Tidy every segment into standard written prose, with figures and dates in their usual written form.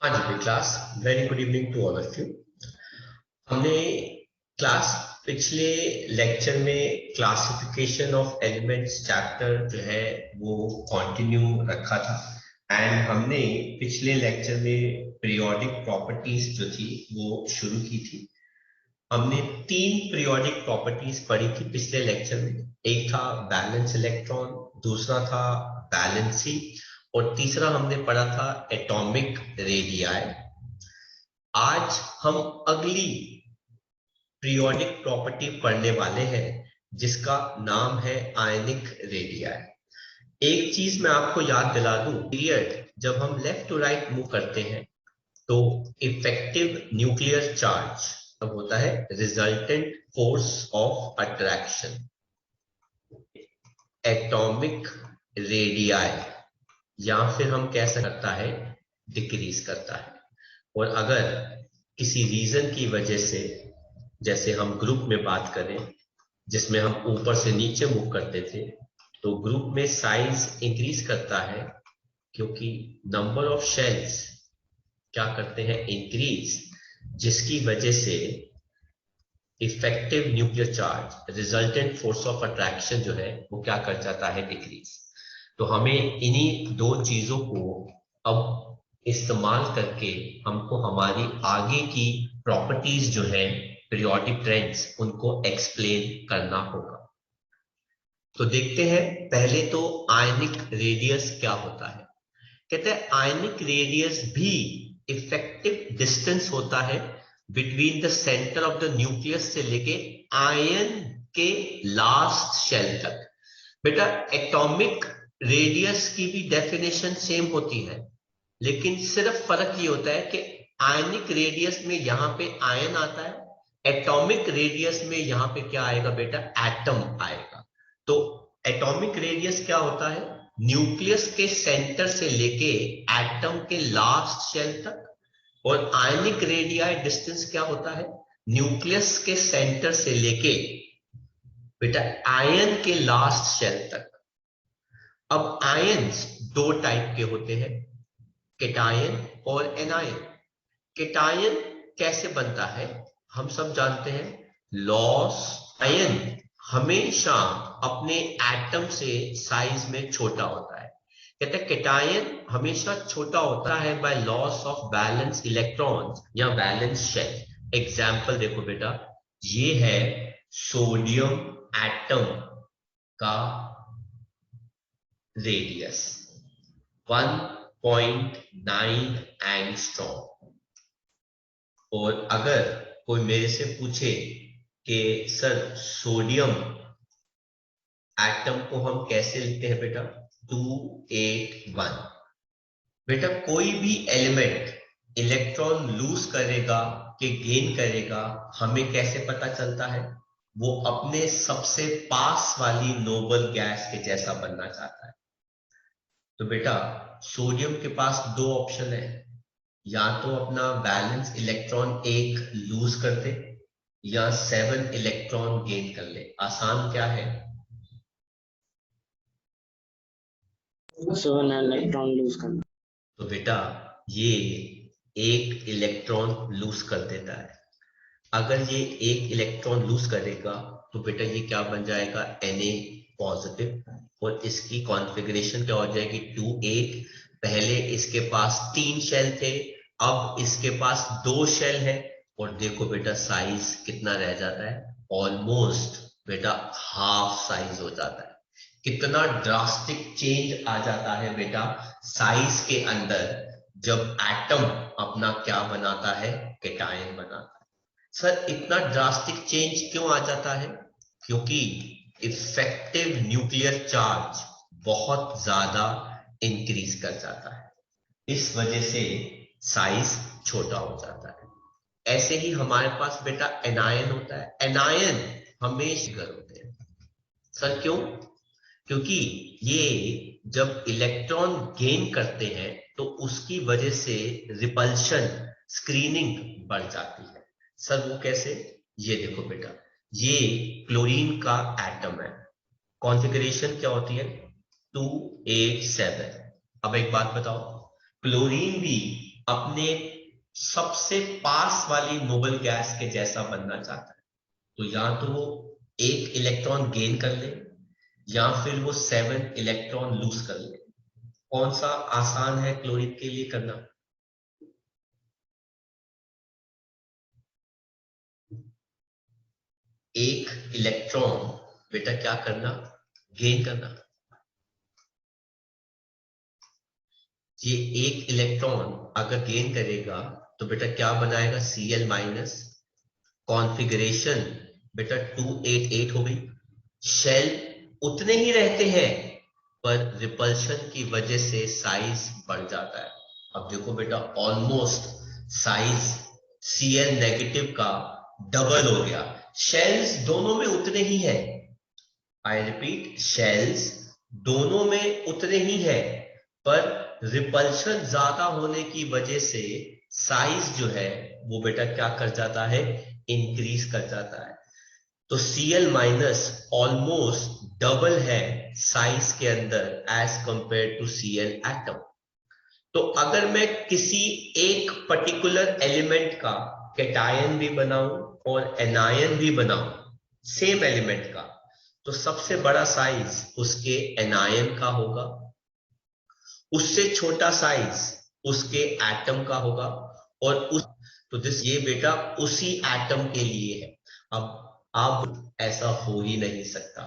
हाँ जी class. Very good evening to all of you. हमने क्लास पिछले लेक्चर में क्लासिफिकेशन ऑफ एलिमेंट्स चैप्टर जो है वो कंटिन्यू रखा था एंड हमने पिछले लेक्चर में पीरियोडिक प्रॉपर्टीज जो थी वो शुरू की थी। हमने तीन पीरियोडिक प्रॉपर्टीज पढ़ी थी पिछले लेक्चर में। एक था बैलेंस इलेक्ट्रॉन, दूसरा था बैलेंसी और तीसरा हमने पढ़ा था एटॉमिक रेडियाई। आज हम अगली पीरियोडिक प्रॉपर्टी पढ़ने वाले हैं जिसका नाम है आयनिक रेडियाई। एक चीज मैं आपको याद दिला दूं, पीरियड जब हम लेफ्ट टू राइट मूव करते हैं तो इफेक्टिव न्यूक्लियर चार्ज अब होता है resultant force of attraction, atomic radii, या फिर हम कह सकता है डिक्रीज करता है। और अगर किसी रीजन की वजह से, जैसे हम ग्रुप में बात करें जिसमें हम ऊपर से नीचे मूव करते थे, तो ग्रुप में साइज इंक्रीज करता है क्योंकि नंबर ऑफ शेल्स क्या करते हैं, इंक्रीज, जिसकी वजह से effective nuclear charge, resultant force of attraction जो है वो क्या कर जाता है, डिक्रीज। तो हमें इन्हीं दो चीजों को अब इस्तेमाल करके हमको हमारी आगे की प्रॉपर्टीज जो है पीरियोडिक ट्रेंड्स उनको एक्सप्लेन करना होगा। तो देखते हैं पहले तो आयनिक रेडियस क्या होता है। कहते हैं आयनिक रेडियस भी इफेक्टिव डिस्टेंस होता है between the centre of the nucleus से लेके आयन के लास्ट शेल तक। बेटा एटॉमिक रेडियस की भी डेफिनेशन सेम होती है, लेकिन सिर्फ फर्क ये होता है कि आयनिक रेडियस में यहां पे आयन आता है, एटॉमिक रेडियस में यहां पे क्या आएगा बेटा, एटम आएगा। तो एटॉमिक रेडियस क्या होता है, न्यूक्लियस के सेंटर से लेके एटम के लास्ट शेल तक। और आयनिक रेडियाई डिस्टेंस क्या होता है, न्यूक्लियस के सेंटर से लेके बेटा आयन के लास्ट शेल तक। अब आयन्स दो टाइप के होते हैं, केटायन और एनायन। केटायन कैसे बनता है, हम सब जानते हैं, लॉस। आयन हमेशा अपने एटम से साइज में छोटा होता है। कहते हैं केटायन हमेशा छोटा होता है by loss of balance electrons या बैलेंस शेल। एग्जाम्पल देखो बेटा, ये है सोडियम एटम का रेडियस 1.9 एंगस्ट्रॉम। और अगर कोई मेरे से पूछे कि सर सोडियम एटम को हम कैसे लिखते हैं बेटा, 281। बेटा कोई भी एलिमेंट इलेक्ट्रॉन लूज करेगा कि गेन करेगा, हमें कैसे पता चलता है, वो अपने सबसे पास वाली नोबल गैस के जैसा बनना चाहता है। तो बेटा सोडियम के पास दो ऑप्शन है, या तो अपना बैलेंस इलेक्ट्रॉन एक लूज कर दे या 7 इलेक्ट्रॉन गेन कर ले। आसान क्या है, 7 इलेक्ट्रॉन लूज करना। तो बेटा ये एक इलेक्ट्रॉन लूज कर देता है। अगर ये एक इलेक्ट्रॉन लूज करेगा तो बेटा ये क्या बन जाएगा, Na पॉजिटिव। और इसकी कॉन्फ़िगरेशन क्या हो जाएगी, 2 8। पहले इसके पास 3 शेल थे, अब इसके पास 2 शेल है। और देखो बेटा साइज कितना रह जाता है, ऑलमोस्ट बेटा हाफ साइज हो जाता है। कितना ड्रास्टिक चेंज आ जाता है बेटा साइज के अंदर जब एटम अपना क्या बनाता है, केटायन बनाता है। सर इतना ड्रास्टिक चेंज क्यों आ जाता है, क्योंकि इफेक्टिव न्यूक्लियर चार्ज बहुत ज्यादा इंक्रीज कर जाता है, इस वजह से साइज छोटा हो जाता है। ऐसे ही हमारे पास बेटा एनायन होता है। एनायन हमेशा घर होते हैं। सर क्यों, क्योंकि ये जब इलेक्ट्रॉन गेन करते हैं तो उसकी वजह से रिपल्शन, स्क्रीनिंग बढ़ जाती है। सर वो कैसे, ये देखो बेटा, ये क्लोरीन का एटम है, कॉन्फ़िगरेशन क्या होती है, 287। अब एक बात बताओ, क्लोरीन भी अपने सबसे पास वाली नोबल गैस के जैसा बनना चाहता है, तो या तो वो एक इलेक्ट्रॉन गेन कर ले या फिर वो 7 इलेक्ट्रॉन लूज कर ले। कौन सा आसान है क्लोरीन के लिए करना? एक इलेक्ट्रॉन बेटा क्या करना? गेन करना। ये एक इलेक्ट्रॉन अगर गेन करेगा तो बेटा क्या बनाएगा? Cl minus. कॉन्फ़िगरेशन बेटा 288 हो गई। शेल उतने ही रहते हैं पर रिपल्शन की वजह से साइज बढ़ जाता है। अब देखो बेटा ऑलमोस्ट साइज Cl नेगेटिव का डबल हो गया। शेल्स दोनों में उतने ही है, आई रिपीट, शेल्स दोनों में उतने ही है पर रिपल्शन ज्यादा होने की वजह से साइज जो है वो बेटा क्या कर जाता है? इंक्रीज कर जाता है। तो Cl माइनस ऑलमोस्ट डबल है साइज के अंदर as compare to Cl atom. तो अगर मैं किसी एक पर्टिकुलर एलिमेंट का कैटायन भी बनाऊं और एनायन भी बनाऊं सेम एलिमेंट का, तो सबसे बड़ा साइज उसके एनायन का होगा, उससे छोटा साइज उसके एटम का होगा, और उस तो ये बेटा उसी एटम के लिए है। अब ऐसा हो ही नहीं सकता,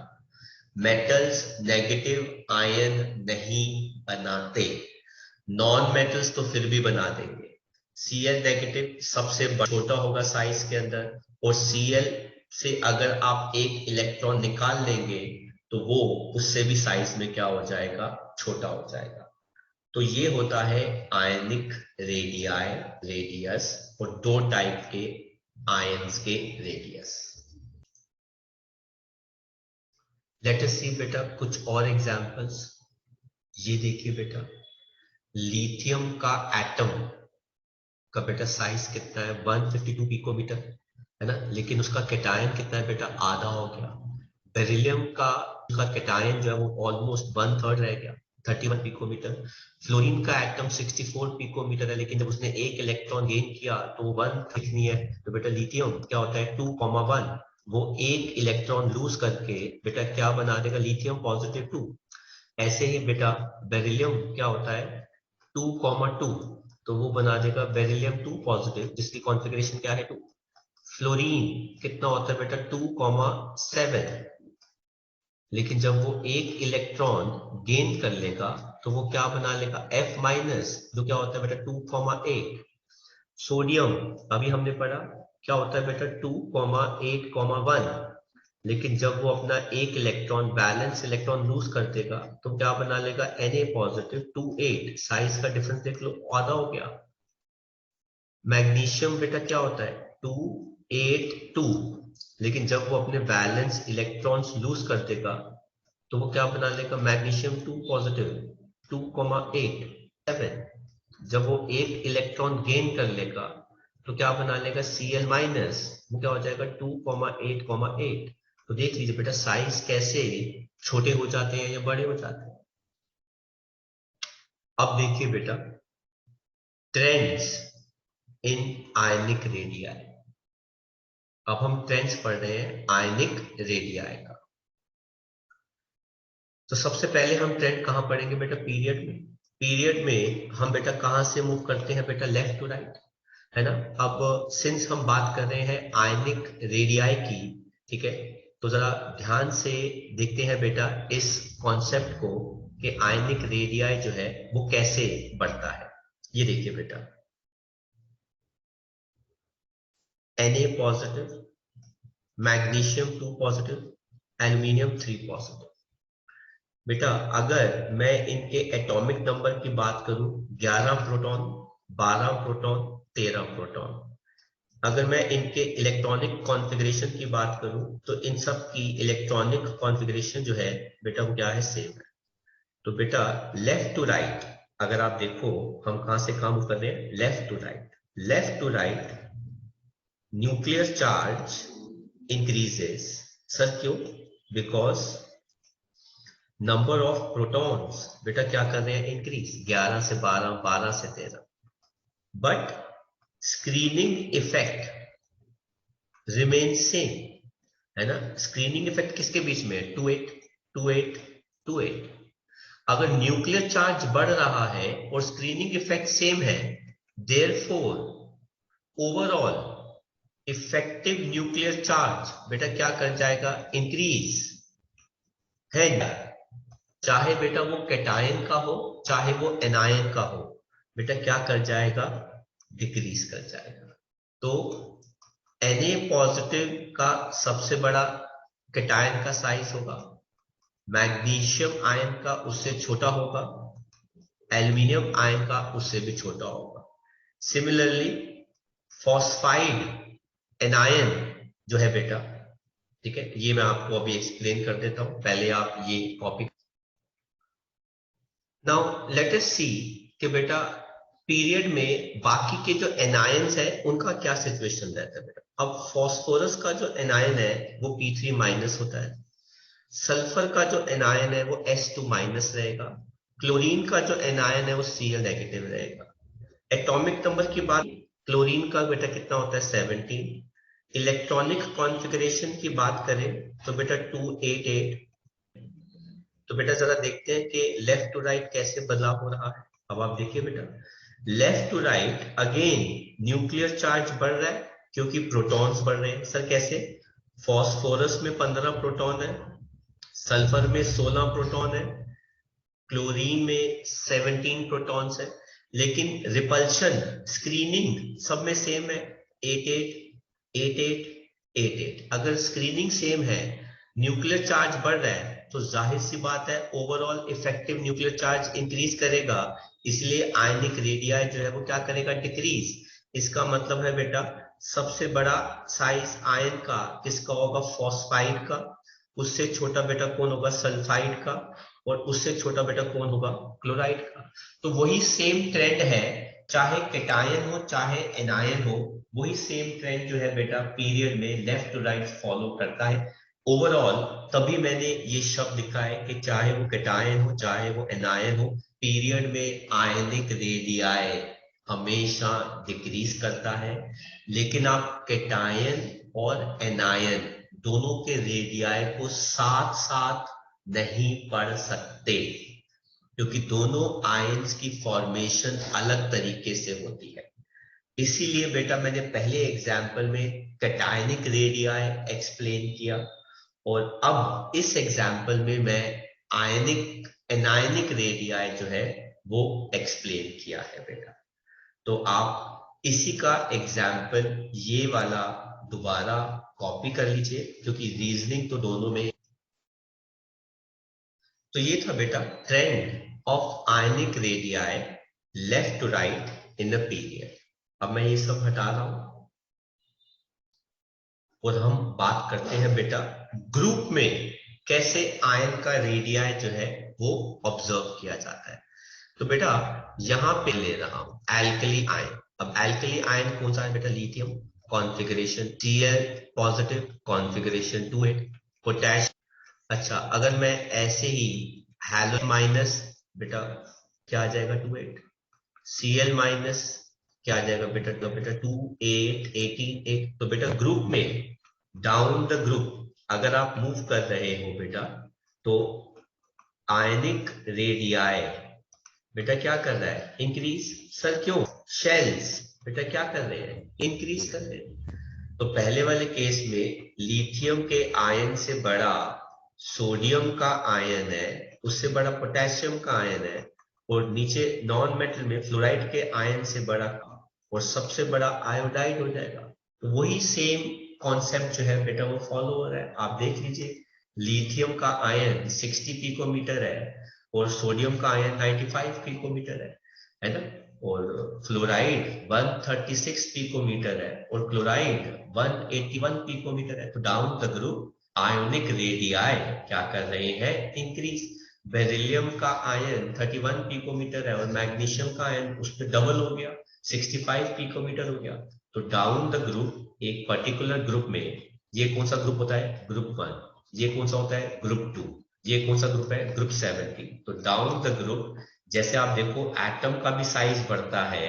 मेटल्स नेगेटिव आयन नहीं बनाते। नॉन मेटल्स तो फिर भी बना देंगे। Cl नेगेटिव सबसे छोटा होगा साइज के अंदर, और Cl से अगर आप एक इलेक्ट्रॉन निकाल लेंगे तो वो उससे भी साइज में क्या हो जाएगा? छोटा हो जाएगा। तो ये होता है आयनिक रेडियाई, रेडियस, और दो टाइप के आयंस के रेडियस। लेट अस सी बेटा कुछ और एग्जांपल्स। ये देखिए बेटा, लिथियम का एटम का बेटा साइज कितना है? 152 पिकोमीटर है ना, लेकिन उसका कैटायन कितना है बेटा? आधा हो गया। बेरिलियम का कैटायन जो है वो ऑलमोस्ट 1/3 रह गया, 31 पिकोमीटर। फ्लोरीन का एटम 64 पिकोमीटर है, लेकिन जब उसने एक इलेक्ट्रॉन गेन किया तो 1 कितनी है? तो बेटा लिथियम क्या होता है? 2,1। वो एक इलेक्ट्रॉन लूज करके बेटा क्या बना देगा? Lithium positive 2। ऐसे ही बेटा बेरिलियम क्या होता है? 2,2, तो वो बना देगा बेरिलियम 2 पॉजिटिव, जिसकी कॉन्फ़िगरेशन क्या है? 2। फ्लोरीन कितना होता है बेटा? 2,7। लेकिन जब वो एक इलेक्ट्रॉन गेन कर लेगा तो वो क्या बना लेगा? F माइनस, जो क्या होता है बेटा? 2,8। सोडियम अभी हमने पढ़ा क्या होता है बेटा? 2,8,1। लेकिन जब वो अपना एक इलेक्ट्रॉन बैलेंस इलेक्ट्रॉन लूज कर देगा तो क्या बना लेगा? Na positive 2,8। साइज का डिफरेंस देख लो, आधा हो गया। मैग्नीशियम बेटा क्या होता है? 2,8,2। लेकिन जब वो अपने बैलेंस इलेक्ट्रॉन्स लूज कर देगा तो वो क्या बना लेगा? Magnesium 2 positive 2,8,7। जब वो एक इलेक्ट्रॉन गेन कर लेगा तो क्या बना लेगा? Cl माइनस, वो क्या हो जाएगा? 2,8,8। तो देख लीजिए बेटा साइज कैसे छोटे हो जाते हैं या बड़े हो जाते हैं। अब देखिए बेटा ट्रेंड्स इन आयनिक रेडियाई। अब हम ट्रेंड्स पढ़ रहे हैं आयनिक रेडियाई का। तो सबसे पहले हम ट्रेंड कहां पढ़ेंगे बेटा? पीरियड में। पीरियड में हम बेटा कहां से मूव करते हैं बेटा? लेफ्ट टू राइट, है ना। अब सिंस हम बात कर रहे हैं आयनिक रेडियाई की, ठीक है, तो जरा ध्यान से देखते हैं बेटा इस कॉन्सेप्ट को कि आयनिक रेडियाई जो है वो कैसे बढ़ता है। ये देखिए बेटा, Na positive, magnesium 2 positive, aluminium 3 positive. बेटा अगर मैं इनके एटॉमिक नंबर की बात करूं, 11 प्रोटॉन, 12 प्रोटॉन, 13 प्रोटॉन। अगर मैं इनके इलेक्ट्रॉनिक कॉन्फ़िगरेशन की बात करूं तो इन सब की इलेक्ट्रॉनिक कॉन्फ़िगरेशन जो है बेटा वो क्या है? सेम है। तो बेटा लेफ्ट टू राइट अगर आप देखो, हम कहां से कहां मूव कर रहे हैं? Left to right. Left to right nuclear charge increases. Sir क्यों? बिकॉज नंबर ऑफ प्रोटॉन्स बेटा क्या कर रहे हैं? इंक्रीज। 11 से 12, 12 से 13। But screening effect remain same, है ना। स्क्रीनिंग इफेक्ट किसके बीच में है? 2 8 2 8 2 8। अगर न्यूक्लियर चार्ज बढ़ रहा है और स्क्रीनिंग इफेक्ट सेम है, therefore overall effective nuclear charge बेटा क्या कर जाएगा? इंक्रीज, है ना। चाहे बेटा वो कैटायन का हो चाहे वो एनायन का हो, बेटा क्या कर जाएगा? डिक्रीज कर जाएगा। तो Na पॉजिटिव का सबसे बड़ा कैटायन का साइज होगा, मैग्नीशियम आयन का उससे छोटा होगा, एल्यूमिनियम आयन का उससे भी छोटा होगा। सिमिलरली फॉस्फाइड एनायन जो है बेटा, ठीक है, ये मैं आपको अभी एक्सप्लेन कर देता हूं, पहले आप ये कॉपी। नाउ लेट अस सी कि बेटा पीरियड में बाकी के जो एनायंस है उनका क्या सिचुएशन रहता है बेटा। अब फॉस्फोरस का जो एनायन है वो P3 माइनस होता है, सल्फर का जो एनायन है वो S2 माइनस रहेगा, क्लोरीन का जो एनायन है वो Cl नेगेटिव रहेगा। एटॉमिक नंबर की बात, क्लोरीन का बेटा कितना होता है? 17। इलेक्ट्रॉनिक कॉन्फ़िगरेशन की बात करें तो बेटा 288। तो बेटा जरा देखते हैं कि लेफ्ट टू राइट कैसे बदलाव हो रहा है। अब आप देखिए बेटा, left to right again nuclear charge बढ़ रहा है क्योंकि प्रोटॉन्स बढ़ रहे हैं। सर कैसे? फॉस्फोरस में 15 प्रोटॉन है, सल्फर में 16 प्रोटॉन है, क्लोरीन में 17 प्रोटॉन्स है, लेकिन रिपल्शन स्क्रीनिंग सब में सेम है, 88 88 88। अगर स्क्रीनिंग सेम है, न्यूक्लियर चार्ज बढ़ रहा है, तो जाहिर सी बात है overall effective nuclear charge increase करेगा, इसलिए आयनिक रेडियाई जो है वो क्या करेगा? डिक्रीज। इसका मतलब है बेटा सबसे बड़ा साइज आयन का किसका होगा? फॉस्फाइड का। उससे छोटा बेटा कौन होगा? सल्फाइड का। और उससे छोटा बेटा कौन होगा? क्लोराइड का। तो वही सेम ट्रेंड है, चाहे कैटायन हो चाहे एनायन हो, वही सेम ट्रेंड जो है बेटा पीरियड में लेफ्ट टू राइट फॉलो करता है ओवरऑल। तभी मैंने ये शब्द लिखा है कि चाहे वो कैटायन हो चाहे वो एनायन हो, पीरियड में आयनिक रेडियाई हमेशा डिक्रीज करता है। लेकिन आप कैटायन और एनायन दोनों के रेडियाई को साथ साथ नहीं पढ़ सकते, क्योंकि दोनों आयंस की फॉर्मेशन अलग तरीके से होती है। इसीलिए बेटा मैंने पहले एग्जाम्पल में कैटायनिक रेडियाई एक्सप्लेन किया, और अब इस एग्जाम्पल में मैं आयनिक एनायनिक रेडियाई जो है वो एक्सप्लेन किया है बेटा। तो आप इसी का एग्जाम्पल ये वाला दोबारा कॉपी कर लीजिए, क्योंकि रीजनिंग तो दोनों में। तो ये था बेटा trend of ionic radii left to right in a period. अब मैं ये सब हटा रहा हूं और हम बात करते हैं बेटा ग्रुप में कैसे आयन का रेडियाई जो है वो ऑब्जर्व किया जाता है। तो बेटा यहां पे ले रहा हूं एल्कली आयन। अब एल्कली आयन कौन सा है बेटा? Lithium, configuration Cl positive, configuration 2 8। Potassium, अच्छा अगर मैं ऐसे ही हैलो माइनस, बेटा क्या आ जाएगा? 2 8। Cl माइनस क्या आ जाएगा बेटा? तो बेटा 2 8 18 8। तो बेटा ग्रुप में डाउन द ग्रुप अगर आप मूव कर रहे हो बेटा, तो आयनिक रेडियाई बेटा क्या कर रहा है? इंक्रीज। सर क्यों? शेल्स बेटा क्या कर रहे हैं? इंक्रीज कर रहे हैं। तो पहले वाले केस में लिथियम के आयन से बड़ा सोडियम का आयन है, उससे बड़ा पोटेशियम का आयन है, और नीचे नॉन मेटल में फ्लोराइड के आयन से बड़ा और सबसे बड़ा आयोडाइड हो जाएगा। तो वही सेम कॉन्सेप्ट जो है बेटा वो फॉलो हो रहा है। आप देख लीजिए, लिथियम का आयन 60 पिकोमीटर है और सोडियम का आयन 95 पिकोमीटर है ना। और फ्लोराइड 136 पिकोमीटर है और क्लोराइड 181 पिकोमीटर है। तो down the group ionic radii क्या कर रहे हैं? इंक्रीज। बेरिलियम का आयन 31 पिकोमीटर है और मैग्नीशियम का आयन उस पर डबल हो गया, 65 पिकोमीटर हो गया। तो डाउन द ग्रुप एक पर्टिकुलर ग्रुप में, ये कौन सा ग्रुप होता है? ग्रुप 1। ये कौन सा होता है? ग्रुप 2। ये कौन सा ग्रुप है? ग्रुप 17। तो डाउन द ग्रुप जैसे आप देखो एटम का भी साइज बढ़ता है,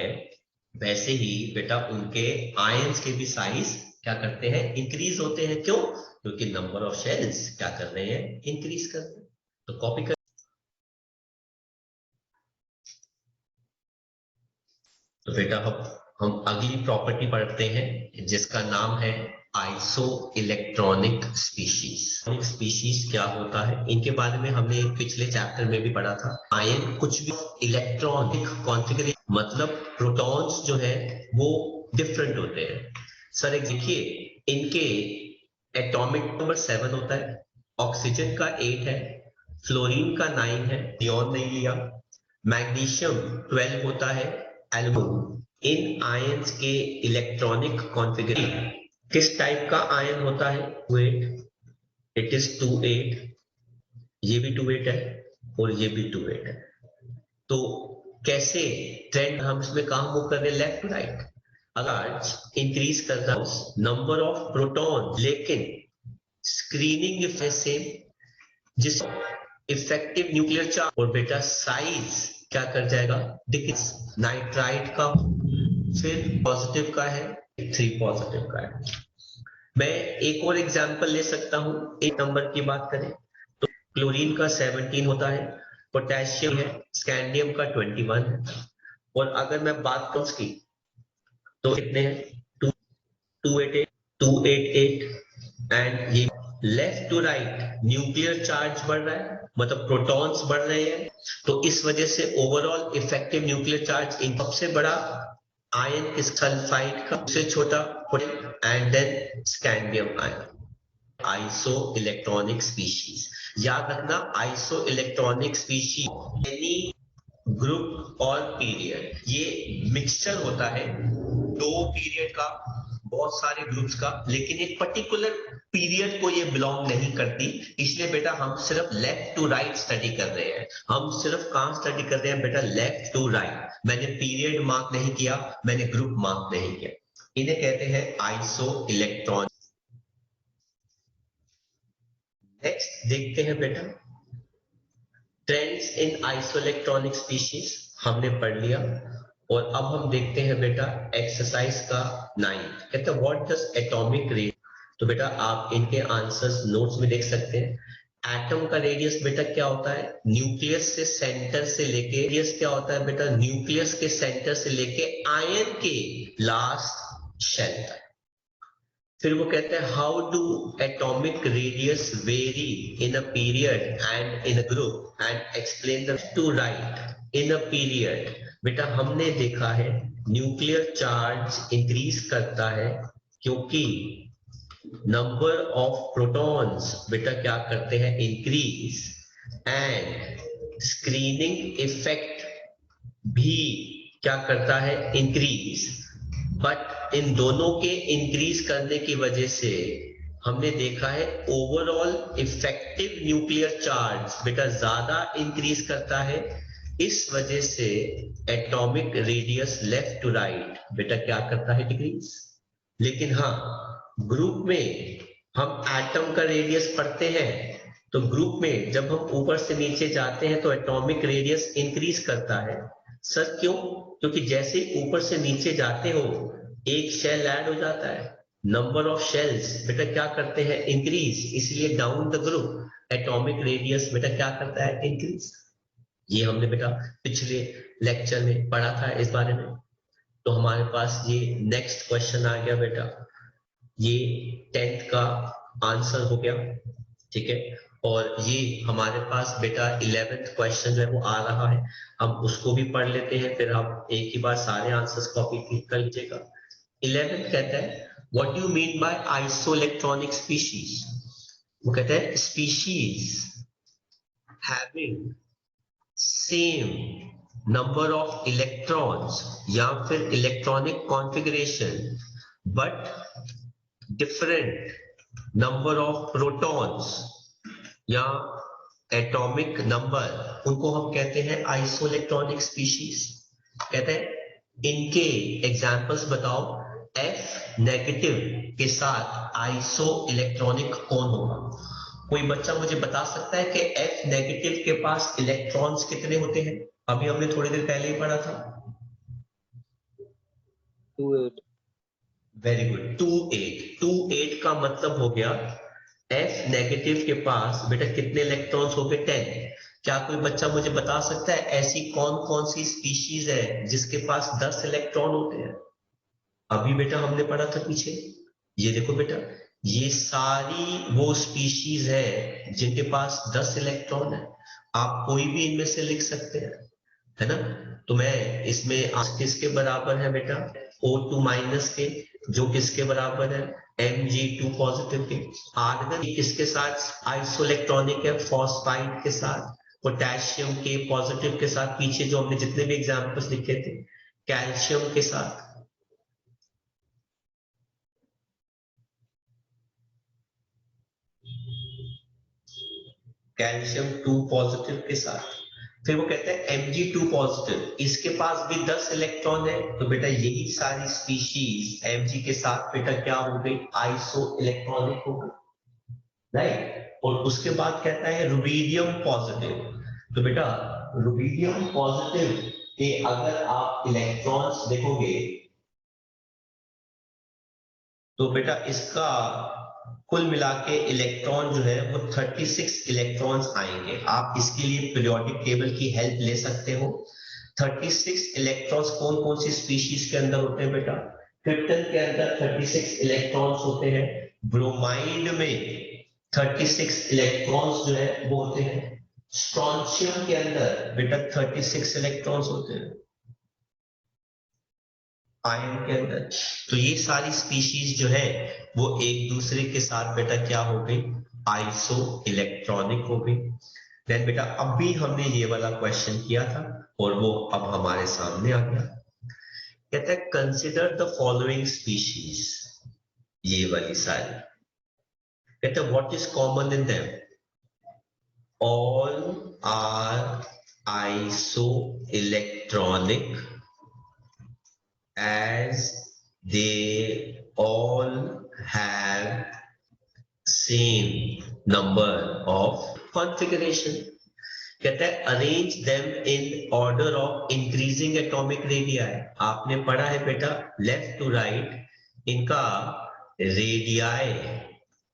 वैसे ही बेटा उनके आयंस के भी साइज क्या करते हैं, इंक्रीज होते हैं। क्यों? क्योंकि नंबर ऑफ शेल्स क्या कर रहे हैं, इंक्रीज कर रहे हैं। तो कॉपी कर। तो बेटा हम अगली प्रॉपर्टी पढ़ते हैं जिसका नाम है आइसो इलेक्ट्रॉनिक स्पीशीज। स्पीशीज क्या होता है, इनके बारे में हमने पिछले चैप्टर में भी पढ़ा था। आयन कुछ भी इलेक्ट्रॉनिक कॉन्फ़िगरेशन, मतलब प्रोटॉन्स जो है वो डिफरेंट होते हैं। सर एक देखिए, इनके एटॉमिक नंबर 7 होता है, ऑक्सीजन का 8 है, फ्लोरीन का 9 है, नियॉन नहीं लिया, मैग्नीशियम 12 होता है, एल्यूमिनियम। इन आयंस के इलेक्ट्रॉनिक कॉन्फ़िगरेशन किस टाइप का आयन होता है, 2-8, इट इज 2-8, ये भी 2-8 है और ये भी 2-8 है। तो कैसे ट्रेंड हम इसमें कहां मूव कर रहे हैं, लेफ्ट टू राइट। अगर इंक्रीज कर रहा हूं नंबर ऑफ प्रोटॉन, लेकिन स्क्रीनिंग इफेक्ट सेम, जिस इफेक्टिव न्यूक्लियर चार्ज और बेटा साइज क्या कर जाएगा, डिक्रीज। नाइट्राइट का फिर पॉजिटिव का है, 3 पॉजिटिव का है। मैं एक और एग्जांपल ले सकता हूं, एक नंबर की बात करें तो क्लोरीन का 17 होता है, पोटेशियम है, स्कैंडियम का 21 है। और अगर मैं बात करूं उसकी तो कितने हैं, 288 एंड ये left to right nuclear charge बढ़ रहा है, मतलब प्रोटॉन्स बढ़ रहे हैं। तो इस वजह से ओवरऑल इफेक्टिव न्यूक्लियर चार्ज इन सबसे बड़ा आयन इस सल्फाइड का, सबसे छोटा and then scandium ion. Isoelectronic species, याद रखना, isoelectronic species any group और पीरियड, ये मिक्सचर होता है दो पीरियड का, बहुत सारे ग्रुप्स का, लेकिन एक पर्टिकुलर पीरियड को ये बिलोंग नहीं करती। इसलिए बेटा हम सिर्फ लेफ्ट टू राइट स्टडी कर रहे हैं। हम सिर्फ कहां स्टडी कर रहे हैं बेटा, लेफ्ट टू राइट। मैंने पीरियड मार्क नहीं किया, मैंने ग्रुप मार्क नहीं किया। इन्हें कहते हैं आइसो इलेक्ट्रॉन। नेक्स्ट देखते हैं बेटा, ट्रेंड्स इन आइसोइलेक्ट्रॉनिक स्पीशीज हमने पढ़ लिया। और अब हम देखते हैं बेटा एक्सरसाइज का 9, कहते हैं व्हाट डज एटॉमिक रेडियस। तो बेटा आप इनके आंसर्स नोट्स में देख सकते हैं। एटम का रेडियस बेटा क्या होता है, न्यूक्लियस से सेंटर से लेके, रेडियस क्या होता है बेटा, न्यूक्लियस के सेंटर से लेके आयन के लास्ट शेल तक। फिर वो कहते हैं how do atomic radius very in a period and in a group and explain the two right in a period. बेटा हमने देखा है न्यूक्लियर चार्ज इंक्रीज करता है क्योंकि नंबर ऑफ प्रोटॉन्स बेटा क्या करते हैं, इंक्रीज, एंड स्क्रीनिंग इफेक्ट भी क्या करता है, इंक्रीज। बट इन दोनों के इंक्रीज करने की वजह से हमने देखा है ओवरऑल इफेक्टिव न्यूक्लियर चार्ज बेटा ज्यादा इंक्रीज करता है। इस वजह से atomic radius left to right बेटा क्या करता है, डिक्रीज। लेकिन हाँ, ग्रुप में हम एटम का रेडियस पढ़ते हैं, तो ग्रुप में जब हम ऊपर से नीचे जाते हैं तो एटॉमिक रेडियस इंक्रीज करता है। सर क्यों? क्योंकि जैसे ऊपर से नीचे जाते हो एक शेल ऐड हो जाता है, नंबर ऑफ शेल्स बेटा क्या करते हैं, इंक्रीज। इसलिए down the group atomic radius बेटा क्या करता है, इंक्रीज। ये हमने बेटा पिछले लेक्चर में पढ़ा था इस बारे में। तो हमारे पास ये नेक्स्ट क्वेश्चन आ गया बेटा, ये 10th का आंसर हो गया, ठीक है। और ये हमारे पास बेटा 11th क्वेश्चन जो है वो आ रहा है, हम उसको भी पढ़ लेते हैं, फिर आप एक ही बार सारे आंसर्स कॉपी कर लीजिएगा। 11th कहता है what do you mean by isoelectronic species. वो कहता है species having same number of electrons या फिर electronic configuration but different number of protons या एटॉमिक नंबर, उनको हम कहते हैं आइसोइलेक्ट्रॉनिक स्पीशीज। कहते हैं इनके एग्जांपल्स बताओ, F नेगेटिव के साथ आइसो इलेक्ट्रॉनिक कौन होगा। कोई बच्चा मुझे बता सकता है कि F नेगेटिव के पास इलेक्ट्रॉन्स कितने होते हैं? अभी हमने थोड़ी देर पहले ही पढ़ा था। 28। वेरी गुड, 28 का मतलब हो गया F नेगेटिव के पास बेटा कितने इलेक्ट्रॉन्स हो गए? 10। क्या कोई बच्चा मुझे बता सकता है ऐसी कौन कौन सी स्पीशीज है जिसके पास 10 इलेक्ट्रॉन होते हैं? अभी बेटा हमने पढ़ा था पीछे, ये देखो बेटा, ये सारी वो स्पीशीज है जिनके पास 10 इलेक्ट्रॉन है। आप कोई भी इनमें से लिख सकते हैं, है ना? तो मैं इसमें किसके बराबर है बेटा? O2 माइनस के, जो किसके बराबर है? Mg2 पॉजिटिव के। आर्गन किसके साथ आइसोइलेक्ट्रॉनिक है? फॉस्फाइड के साथ। पोटेशियम के पॉजिटिव के साथ, पीछे जो हमने जितने भी एग्जांपल्स लिखे थे, कैल्शियम के साथ। कैल्शियम 2 पॉजिटिव के साथ। फिर वो कहते हैं Mg2 पॉजिटिव, इसके पास भी 10 इलेक्ट्रॉन है। तो बेटा यही सारी स्पीशीज Mg के साथ बेटा क्या हो गई? आइसो इलेक्ट्रॉनिक हो गई, राइट। और उसके बाद कहता है रुबीडियम पॉजिटिव। तो बेटा रुबीडियम पॉजिटिव के अगर आप इलेक्ट्रॉन्स देखोगे तो बेटा इसका कुल मिला के इलेक्ट्रॉन जो है वो 36 इलेक्ट्रॉन्स आएंगे। आप इसके लिए पीरियोडिक टेबल की हेल्प ले सकते हो। 36 इलेक्ट्रॉन्स कौन कौन सी स्पीशीज के अंदर होते हैं बेटा? क्रिप्टन के अंदर 36 इलेक्ट्रॉन्स होते हैं। ब्रोमाइड में 36 इलेक्ट्रॉन्स जो है वो होते हैं। स्ट्रॉन्शियम के अंदर बेटा 36 इलेक्ट्रॉन्स होते हैं आयन के अंदर। तो ये सारी स्पीशीज जो है वो एक दूसरे के साथ बेटा क्या हो गई? आइसो इलेक्ट्रॉनिक हो गई। देन बेटा अब भी हमने ये वाला क्वेश्चन किया था और वो अब हमारे सामने आ गया। कहता है कंसिडर द फॉलोइंग स्पीशीज, ये वाली सारी। कहता है what is common in them? All are isoelectronic as they all have same number of configuration. कहता है arrange them in order of increasing atomic radii. आपने पढ़ा है बेटा लेफ्ट टू राइट इनका रेडियाई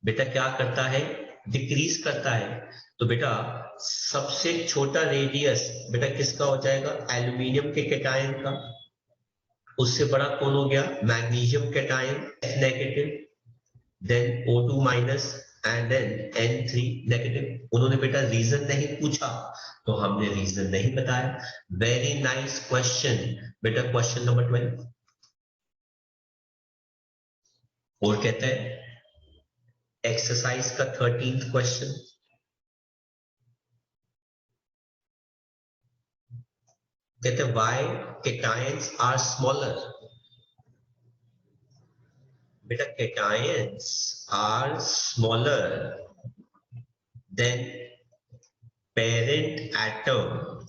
बेटा क्या करता है? डिक्रीज करता है। तो बेटा सबसे छोटा रेडियस बेटा किसका हो जाएगा? एल्यूमिनियम के कैटायन का। उससे बड़ा कौन हो गया? Magnesium cation negative, then O2 minus and then N3 negative. उन्होंने बेटा रीजन नहीं पूछा तो हमने रीजन नहीं बताया। वेरी नाइस क्वेश्चन बेटा, क्वेश्चन नंबर 12। और कहते हैं एक्सरसाइज का 13th क्वेश्चन। कहते हैं व्हाई कैटायंस आर स्मॉलर? बेटा cations are smaller than parent atom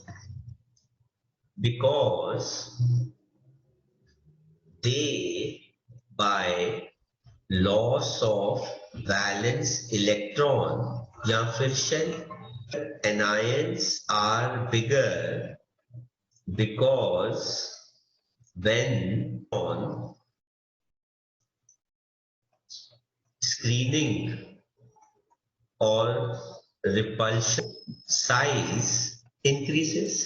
because they by loss of valence electron या फिर shell anions are bigger because when on screening or repulsion size increases।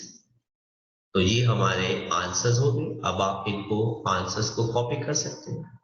तो ये हमारे answers हो गए। अब आप इनको आंसर्स को कॉपी कर सकते हैं।